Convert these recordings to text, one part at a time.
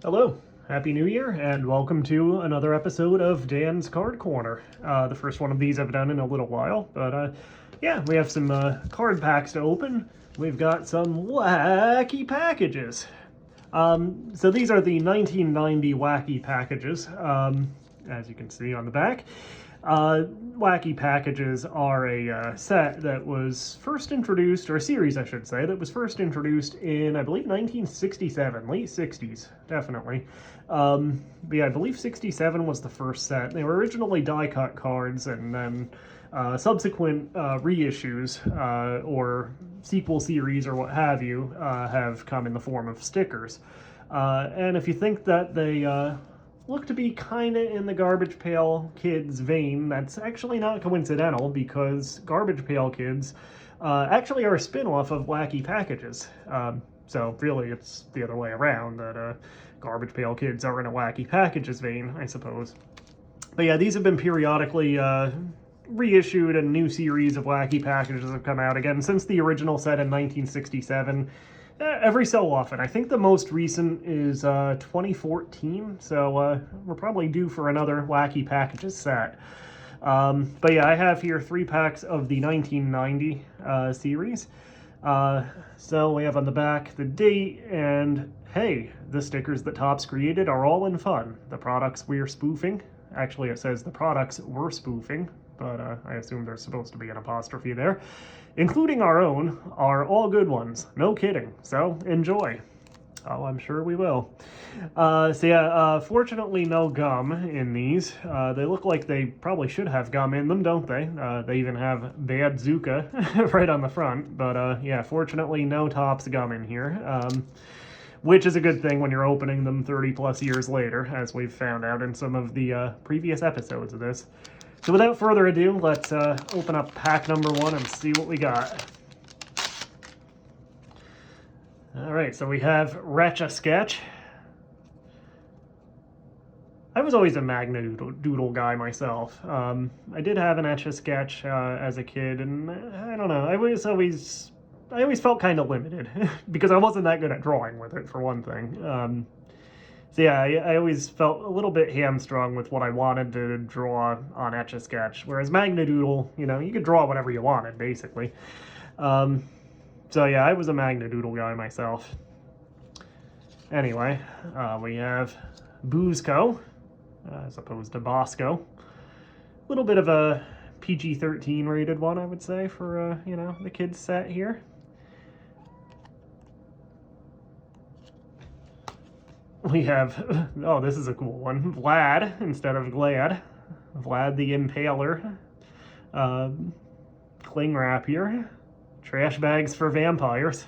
Hello, Happy New Year, and welcome to another episode of Dan's Card Corner. The first one of these I've done in a little while, but yeah, we have some card packs to open. We've got some wacky packages. So these are the 1990 wacky packages, as you can see on the back. Wacky packages are a set that was first introduced, or a series I should say, that was first introduced in, I believe, 1967, late 60s, definitely. But yeah, I believe 67 was the first set. They were originally die-cut cards, and then subsequent reissues or sequel series or what have you have come in the form of stickers. And if you think that they look to be kind of in the Garbage Pail Kids vein, that's actually not coincidental, because Garbage Pail Kids actually are a spin-off of Wacky Packages. So really it's the other way around, that Garbage Pail Kids are in a Wacky Packages vein, I suppose. But yeah, these have been periodically reissued, and new series of Wacky Packages have come out again since the original set in 1967. Every so often. I think the most recent is 2014, so we're probably due for another Wacky Packages set. But yeah, I have here 3 packs of the 1990 series. So we have on the back the date, and hey, the stickers that Topps created are all in fun. The products we're spoofing. Actually, it says the products we're spoofing, but I assume there's supposed to be an apostrophe there. Including our own, are all good ones. No kidding. So, enjoy. Oh, I'm sure we will. So yeah, fortunately no gum in these. They look like they probably should have gum in them, don't they? They even have Bad Zuka right on the front. But yeah, fortunately no Topps gum in here. Which is a good thing when you're opening them 30 plus years later, as we've found out in some of the previous episodes of this. So without further ado, let's open up pack number 1 and see what we got. Alright, so we have Retch-a-Sketch. I was always a Magna-Doodle guy myself. I did have an Etch-a-Sketch as a kid, and I don't know, I always felt kind of limited, because I wasn't that good at drawing with it, for one thing. So yeah, I always felt a little bit hamstrung with what I wanted to draw on Etch-a-Sketch, whereas Magna-Doodle, you know, you could draw whatever you wanted, basically. So yeah, I was a Magna-Doodle guy myself. Anyway, we have Boozco, as opposed to Bosco. A little bit of a PG-13 rated one, I would say, for, you know, the kids set here. We have, oh, this is a cool one, Vlad instead of Glad. Vlad the Impaler. Cling wrap here. Trash bags for vampires.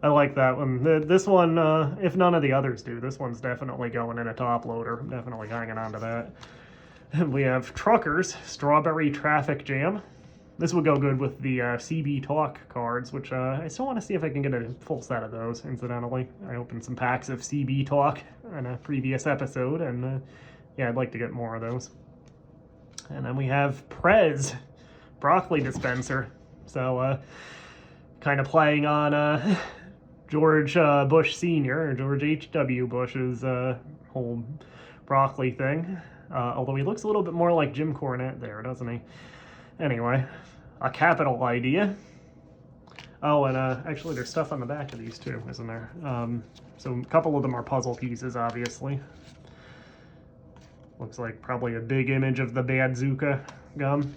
I like that one. This one, if none of the others do, this one's definitely going in a top loader. I'm definitely hanging on to that. We have Truckers, Strawberry Traffic Jam. This would go good with the CB Talk cards, which I still want to see if I can get a full set of those, incidentally. I opened some packs of CB Talk in a previous episode, and yeah, I'd like to get more of those. And then we have Prez, Broccoli Dispenser. So, kind of playing on George Bush Sr., or George H.W. Bush's whole broccoli thing. Although he looks a little bit more like Jim Cornette there, doesn't he? Anyway, a capital idea. Oh, and actually there's stuff on the back of these too, isn't there? So a couple of them are puzzle pieces, obviously. Looks like probably a big image of the Bad Zuka gum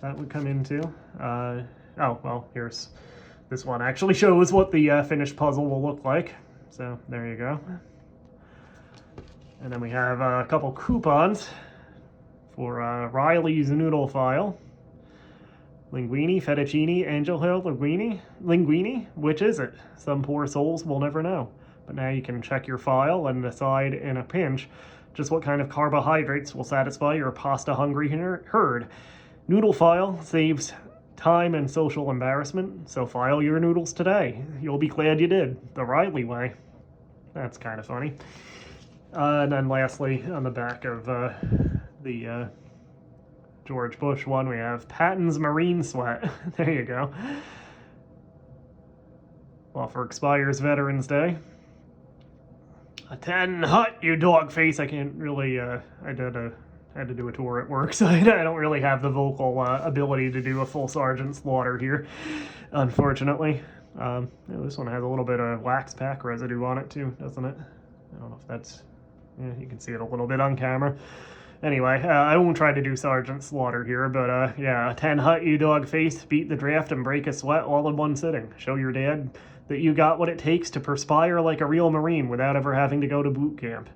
that would come into. Oh, well, here's this one. Actually shows what the finished puzzle will look like. So there you go. And then we have a couple coupons for Riley's Noodle File. Linguini, Fettuccine, Angel Hill, Linguini? Which is it? Some poor souls will never know. But now you can check your file and decide in a pinch just what kind of carbohydrates will satisfy your pasta-hungry herd. Noodle File saves time and social embarrassment, so file your noodles today. You'll be glad you did. The Riley way. That's kind of funny. And then lastly, on the back of the George Bush one, we have Patton's Marine Sweat. There you go. Offer expires Veterans Day. A 10 hut, you dog face. I can't really, I had to do a tour at work, so I don't really have the vocal ability to do a full Sergeant Slaughter here, unfortunately. This one has a little bit of wax pack residue on it too, doesn't it? I don't know if that's, yeah, you can see it a little bit on camera. Anyway, I won't try to do Sergeant Slaughter here, but yeah, 10 hut, you dog face, beat the draft and break a sweat all in one sitting. Show your dad that you got what it takes to perspire like a real Marine without ever having to go to boot camp.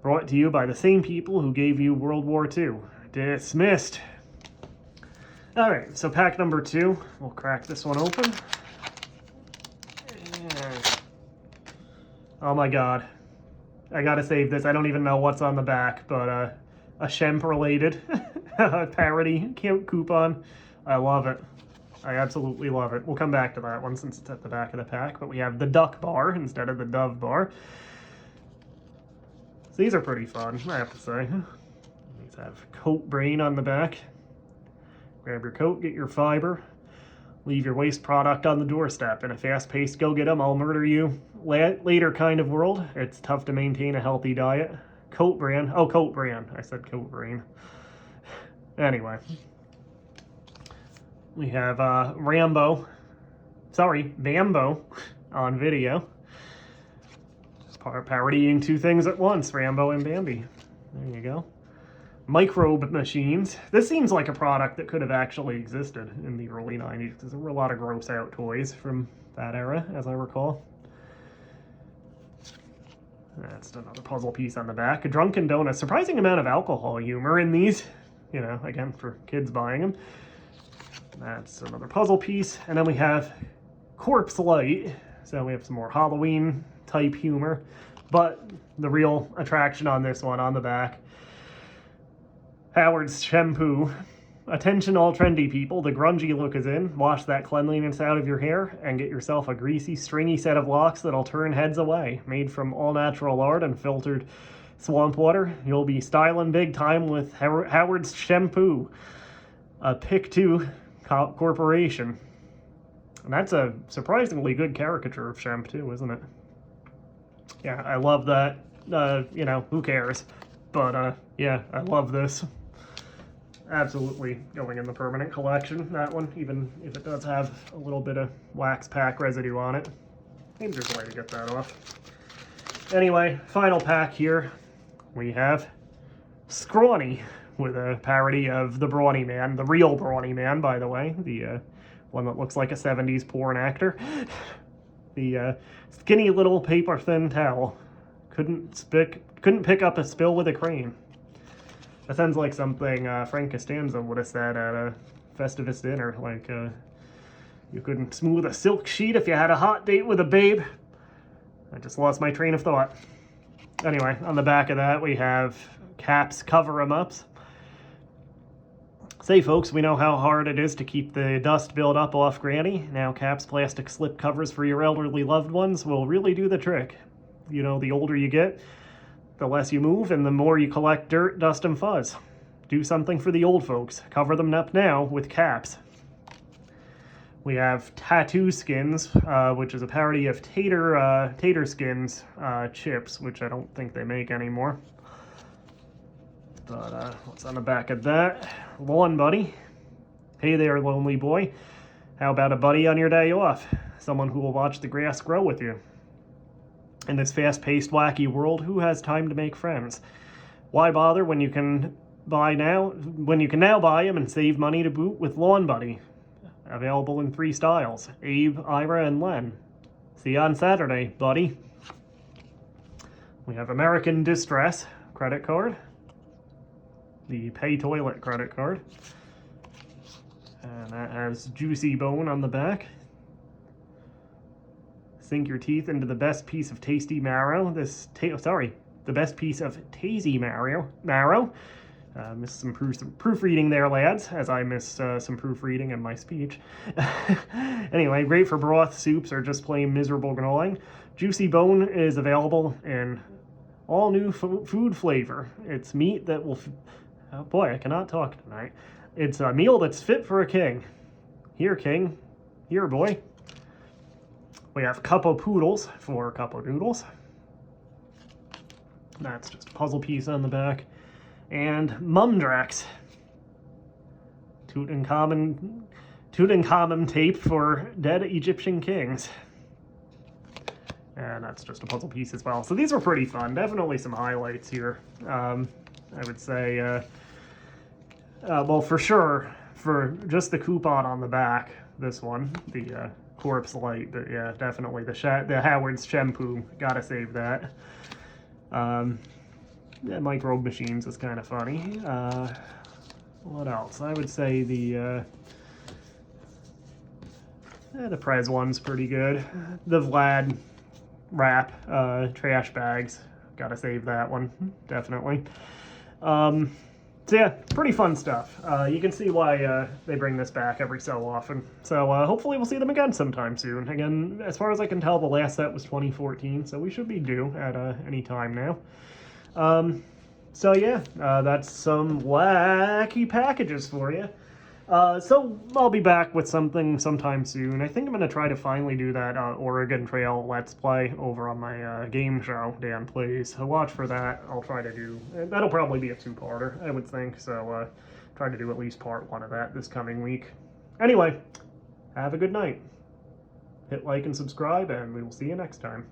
Brought to you by the same people who gave you World War II. Dismissed. Alright, so pack number 2. We'll crack this one open. Oh my god. I gotta save this. I don't even know what's on the back, but a Shemp-related parody coupon. I love it. I absolutely love it. We'll come back to that one since it's at the back of the pack, but we have the duck bar instead of the dove bar. So these are pretty fun, I have to say. These have coat brain on the back. Grab your coat, get your fiber, leave your waste product on the doorstep. In a fast-paced go-get-em, I'll murder you later kind of world, it's tough to maintain a healthy diet. Coat brand. Oh, coat brand. I said coat brain. Anyway. We have Bambo on video. Parodying two things at once, Rambo and Bambi. There you go. Microbe machines. This seems like a product that could have actually existed in the early 90s because there were a lot of gross out toys from that era, as I recall. That's another puzzle piece on the back. A Drunken Donut. Surprising amount of alcohol humor in these. You know, again, for kids buying them. That's another puzzle piece. And then we have Corpse Light. So we have some more Halloween type humor. But the real attraction on this one, on the back, Howard's shampoo. Attention all trendy people, the grungy look is in. Wash that cleanliness out of your hair and get yourself a greasy, stringy set of locks that'll turn heads away. Made from all natural lard and filtered swamp water, you'll be styling big time with Howard's shampoo. A Pick 2 corporation. And that's a surprisingly good caricature of Shemp too, isn't it? Yeah, I love that. You know, who cares? But yeah, I love this. Absolutely going in the permanent collection, that one, even if it does have a little bit of wax pack residue on it. Maybe there's a way to get that off. Anyway, final pack here. We have Scrawny with a parody of the Brawny Man, the real Brawny Man, by the way, the one that looks like a 70s porn actor. The skinny little paper-thin towel. Couldn't pick up a spill with a crane. That sounds like something Frank Costanza would have said at a Festivus dinner, like, you couldn't smooth a silk sheet if you had a hot date with a babe. I just lost my train of thought. Anyway, on the back of that we have Cap's cover-em-ups. Say folks, we know how hard it is to keep the dust build up off Granny. Now Cap's plastic slip covers for your elderly loved ones will really do the trick. You know, the older you get, the less you move, and the more you collect dirt, dust, and fuzz. Do something for the old folks. Cover them up now with Caps. We have Tattoo Skins, which is a parody of Tater Skins chips, which I don't think they make anymore. But what's on the back of that? Lawn Buddy. Hey there, lonely boy. How about a buddy on your day off? Someone who will watch the grass grow with you. In this fast-paced, wacky world, who has time to make friends? Why bother when you can now buy them and save money to boot with Lawn Buddy? Available in 3 styles: Abe, Ira, and Len. See you on Saturday, buddy. We have American Distress credit card. The Pay Toilet credit card. And that has Juicy Bone on the back. Sink your teeth into the best piece of tasty marrow. The best piece of tasty marrow. Missed some proofreading there, lads, as I missed some proofreading in my speech. Anyway, great for broth, soups, or just plain miserable gnawing. Juicy Bone is available in all new food flavor. It's meat that will... Oh boy, I cannot talk tonight. It's a meal that's fit for a king. Here, king. Here, boy. We have Cup of Poodles for Cup of Noodles. That's just a puzzle piece on the back. And Mumdrax. Tutankhamun tape for dead Egyptian kings. And that's just a puzzle piece as well. So these were pretty fun. Definitely some highlights here. I would say, well, for sure, for just the coupon on the back, this one, the Corpse Light, but yeah, definitely the Howard's shampoo. Gotta save that. Yeah, Microbe Machines is kind of funny. What else? I would say the Prez one's pretty good. The Vlad wrap, trash bags. Gotta save that one, definitely. So yeah, pretty fun stuff. You can see why they bring this back every so often. So hopefully we'll see them again sometime soon. Again, as far as I can tell, the last set was 2014, so we should be due at any time now. So yeah, that's some wacky packages for you. So I'll be back with something sometime soon. I think I'm going to try to finally do that Oregon Trail Let's Play over on my game show, Dan Plays. So watch for that. I'll try to do... That'll probably be a two-parter, I would think. So try to do at least part one of that this coming week. Anyway, have a good night. Hit like and subscribe, and we will see you next time.